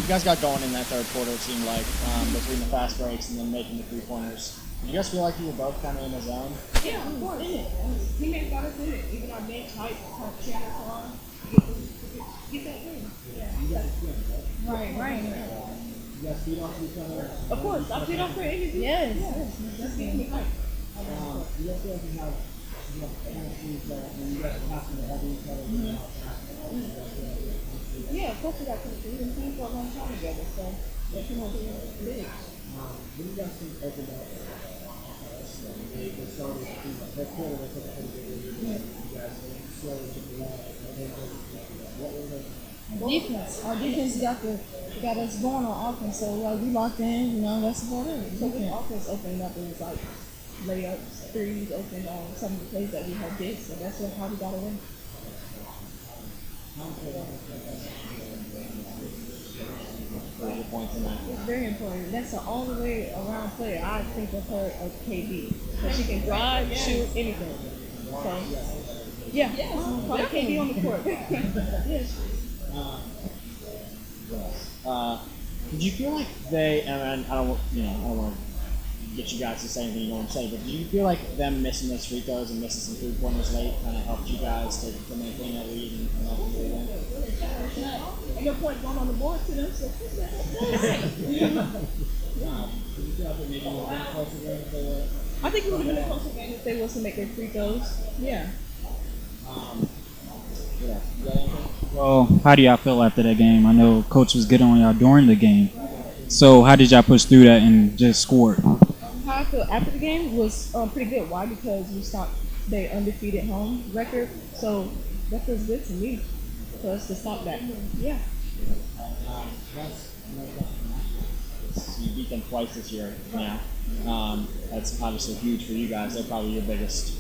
guys got going in that third quarter, it seemed like, between the fast breaks and then making the 3-pointers. Did you guys feel like you were both kind of in the zone? Yeah, of course. In it. Teammates got us in it. Even our bench height, cheering us on. Get that win. Yeah. You guys good, right? Right. You guys feed off each other? Of course. I feed off for energy. Yes. Do you guys feel like you have chemistry that when you guys are passing the heavy each other? Yeah, of course we got chemistry. We've been playing for a long time together, so that's big. What do you guys think opened up? They started in the first quarter, they took a pretty good lead. You guys slowly took the lead. What were the Defense. Our defense got us going on offense, so like we locked in. You know, that's about it. So with offense opening up, it was like layups, threes opened on some of the plays that we had did, so that's how we got away. points in that? It's very important. That's the only way around player I think of her as KB. Because she can drive, shoot, anything. So, yeah. Probably KB on the court. Yes. Did you feel like they, and I don't want to get you guys to say anything you don't want to say, but did you feel like them missing those free throws and missing some 3-pointers late kind of helped you guys to maintain that lead and help you win? And your point going on the board to them, so Did you feel like it maybe was a closer game if they were? I think it would have been a closer game if they was to make their free throws. Yeah. You got anything? Well, how do y'all feel after that game? I know Coach was good on y'all during the game. So how did y'all push through that and just score? How I feel after the game was pretty good. Why? Because we stopped their undefeated home record. So that feels good to me for us to stop that. Yeah. You beat them twice this year now. That's obviously huge for you guys. They're probably your biggest,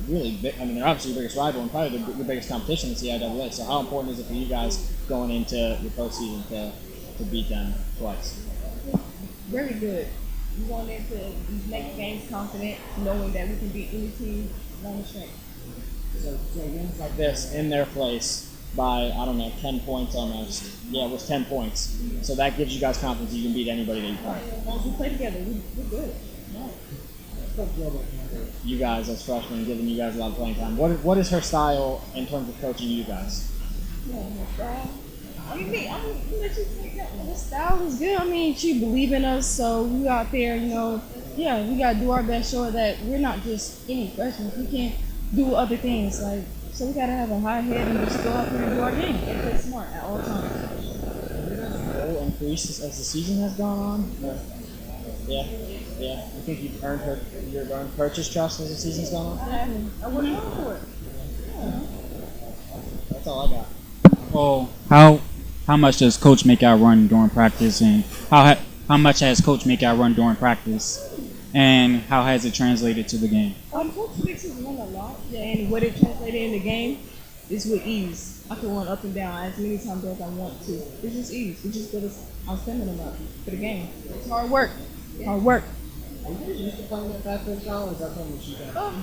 really big. I mean, they're obviously your biggest rival and probably your biggest competition in the CIAA. So how important is it for you guys going into your postseason to beat them twice? Very good. We're going into these next games confident, knowing that we can beat any team on the strength. So wins like this in their place by, 10 points almost. Yeah, it was 10 points. So that gives you guys confidence you can beat anybody that you play. As long as we play together, we're good. You guys as freshmen, giving you guys a lot of playing time. What is her style in terms of coaching you guys? Let you take that one. The style is good. I mean, she believe in us, so we out there, we gotta do our best, show her that we're not just any freshmen. We can't do other things, so we gotta have a high head and just go out there and do our game and play smart at all times. Will increase as the season has gone on? Yeah. I think you've earned her purchase trust as the season's gone on? I wouldn't go for it. That's all I got. Well, how much does Coach make y'all run during practice, and how much has Coach make y'all run during practice, and how has it translated to the game? Coach makes us run a lot, and what it translated in the game is with ease. I can run up and down as many times as I want to. It's just ease. It's just good I'm sending them up for the game. It's hard work. Hard work. Are you guys used to playing that fast break style, or is that something that she does? I'm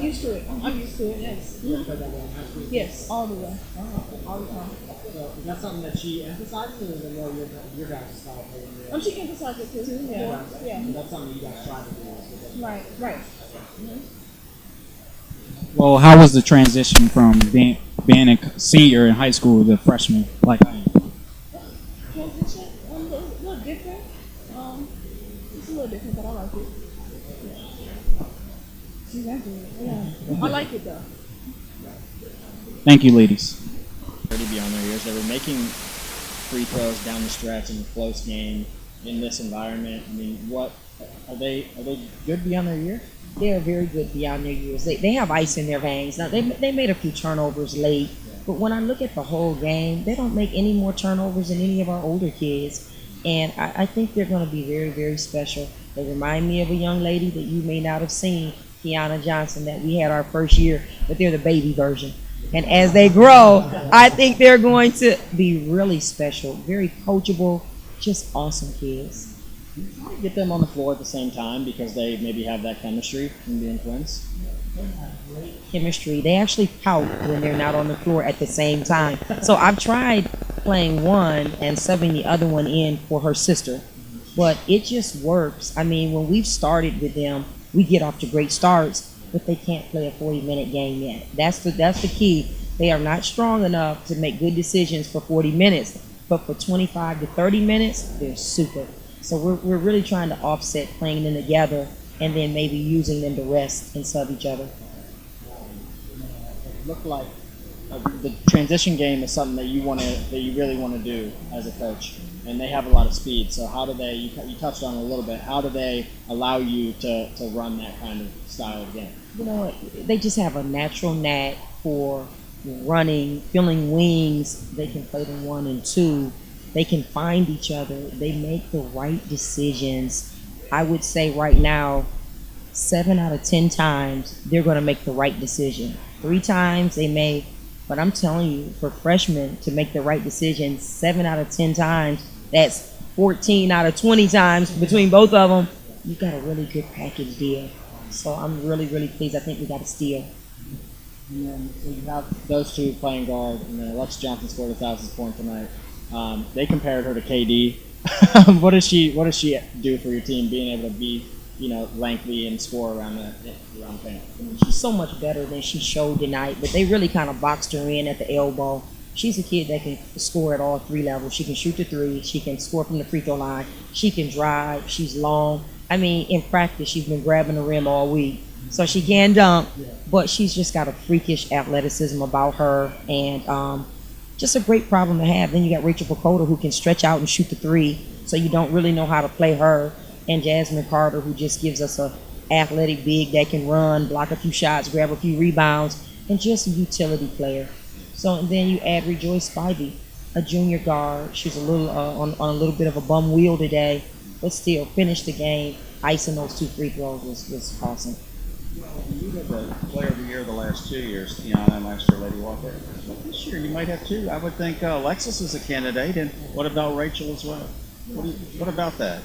used to it. I'm used to it, yes. You guys played that way in high school? Yes, all the way. All the time. So is that something that she emphasizes, or is it more your guys' style of play? She emphasizes it too. Yeah. And that's something you guys try to do. Right. Well, how was the transition from being a senior in high school to freshman? Transition, a little different. It's a little different, but I like it. Yeah. I like it though. Thank you, ladies. Already beyond their years, they were making free throws down the stretch in a close game in this environment. I mean, what are they good beyond their years? They're very good beyond their years. They have ice in their veins. Now, they made a few turnovers late, but when I look at the whole game, they don't make any more turnovers than any of our older kids. And I think they're going to be very, very special. They remind me of a young lady that you may not have seen, Kiana Johnson, that we had our first year, but they're the baby version. And as they grow, I think they're going to be really special, very coachable, just awesome kids. Get them on the floor at the same time because they maybe have that chemistry from being twins. Chemistry. They actually pout when they're not on the floor at the same time. So I've tried playing one and subbing the other one in for her sister. But it just works. I mean, when we've started with them, we get off to great starts, but they can't play a 40-minute game yet. That's the key. They are not strong enough to make good decisions for 40 minutes, but for 25 to 30 minutes, they're super. So we're really trying to offset playing them together and then maybe using them to rest and sub each other. It looked like the transition game is something that you really want to do as a coach, and they have a lot of speed. So how do they? You touched on it a little bit. How do they allow you to run that kind of style of game? You know what? They just have a natural knack for running, filling wings. They can play them 1 and 2. They can find each other. They make the right decisions. I would say right now, 7 out of 10 times, they're going to make the right decision. 3 times they may, but I'm telling you, for freshmen to make the right decision 7 out of 10 times, that's 14 out of 20 times between both of them. You got a really good package deal. So I'm really, really pleased. I think we got a steal. And then so you have those two playing guard, and then Alexa Johnson scored 1,000 point tonight. They compared her to KD. What does she do for your team, being able to be, lengthy and score around the paint? She's so much better than she showed tonight, but they really kind of boxed her in at the elbow. She's a kid that can score at all 3 levels. She can shoot the 3. She can score from the free throw line. She can drive. She's long. I mean, in practice, she's been grabbing the rim all week. So she can dunk, but she's just got a freakish athleticism about her, and just a great problem to have. Then you got Rachel Pacoda, who can stretch out and shoot the 3, so you don't really know how to play her, and Jasmine Carter, who just gives us a athletic big that can run, block a few shots, grab a few rebounds, and just a utility player. So and then you add Rejoice Spivey, a junior guard. She's a little on a little bit of a bum wheel today, but still finished the game. Icing those 2 free throws was awesome. You had the player of the year the last 2 years, Tiana, and last year Lady Walker. But this year you might have 2. I would think Alexis is a candidate, and what about Rachel as well? What about that?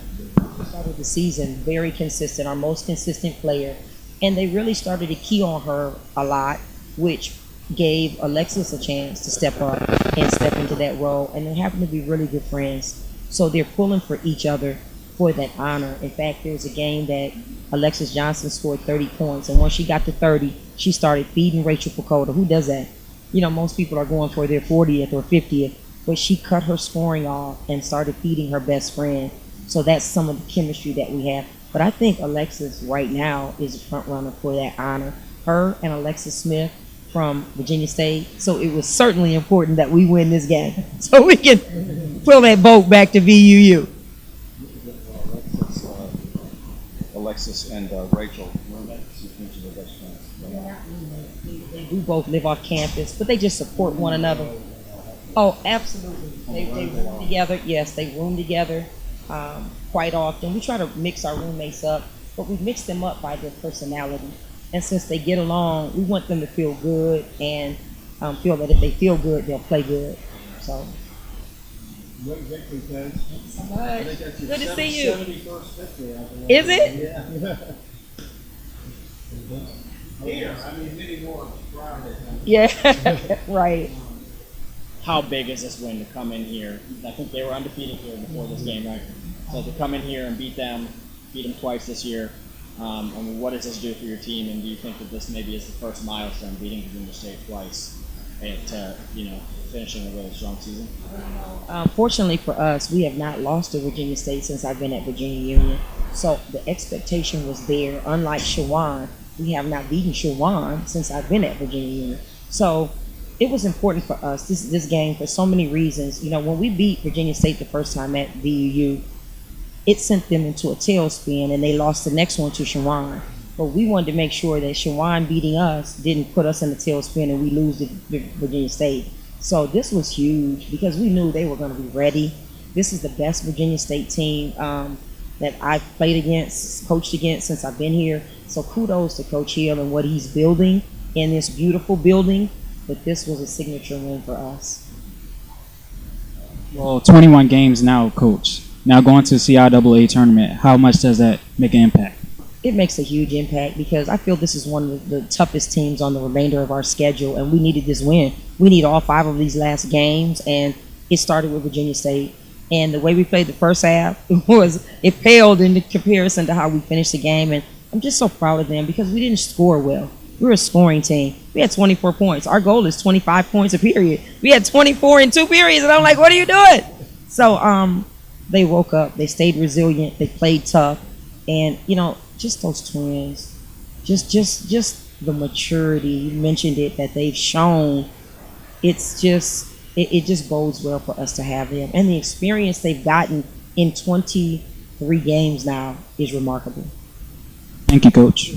Started the season very consistent, our most consistent player, and they really started to key on her a lot, which gave Alexis a chance to step up and step into that role, and they happen to be really good friends, so they're pulling for each other for that honor. In fact, there's a game that Alexis Johnson scored 30 points, and once she got to 30, she started feeding Rachel Pacoda. Who does that? Most people are going for their 40th or 50th, but she cut her scoring off and started feeding her best friend. So that's some of the chemistry that we have. But I think Alexis right now is a front runner for that honor. Her and Alexis Smith from Virginia State. So it was certainly important that we win this game so we can pull that vote back to VUU. Alexis and Rachel, the best friends. They do both live off campus, but they just support one another. Oh, absolutely. They room together. Yes, they room together quite often. We try to mix our roommates up, but we mix them up by their personality. And since they get along, we want them to feel good and feel that if they feel good, they'll play good. So. Good to see you. Is it? Yeah. Here, many more. Yeah, right. How big is this win to come in here? I think they were undefeated here before this game, right? So to come in here and beat them twice this year, what does this do for your team? And do you think that this maybe is the first milestone, beating Virginia State twice, and finishing a really strong season? Fortunately for us, we have not lost to Virginia State since I've been at Virginia Union. So the expectation was there. Unlike Shawan, we have not beaten Shawan since I've been at Virginia Union. So it was important for us, this game, for so many reasons. When we beat Virginia State the first time at VUU, it sent them into a tailspin, and they lost the next one to Shawan. But we wanted to make sure that Shawan beating us didn't put us in the tailspin and we lose to Virginia State. So this was huge because we knew they were going to be ready. This is the best Virginia State team that I've played against, coached against since I've been here. So kudos to Coach Hill and what he's building in this beautiful building. But this was a signature win for us. Well, 21 games now, Coach. Now going to the CIAA tournament, how much does that make an impact? It makes a huge impact because I feel this is one of the toughest teams on the remainder of our schedule, and we needed this win. We need all 5 of these last games, and it started with Virginia State. And the way we played the first half it paled in comparison to how we finished the game. And I'm just so proud of them because we didn't score well. We were a scoring team. We had 24 points. Our goal is 25 points a period. We had 24 in 2 periods, and I'm like, what are you doing? So they woke up. They stayed resilient. They played tough. And, just those twins, just the maturity, you mentioned it, that they've shown. It's just, it just bodes well for us to have them. And the experience they've gotten in 23 games now is remarkable. Thank you, Coach.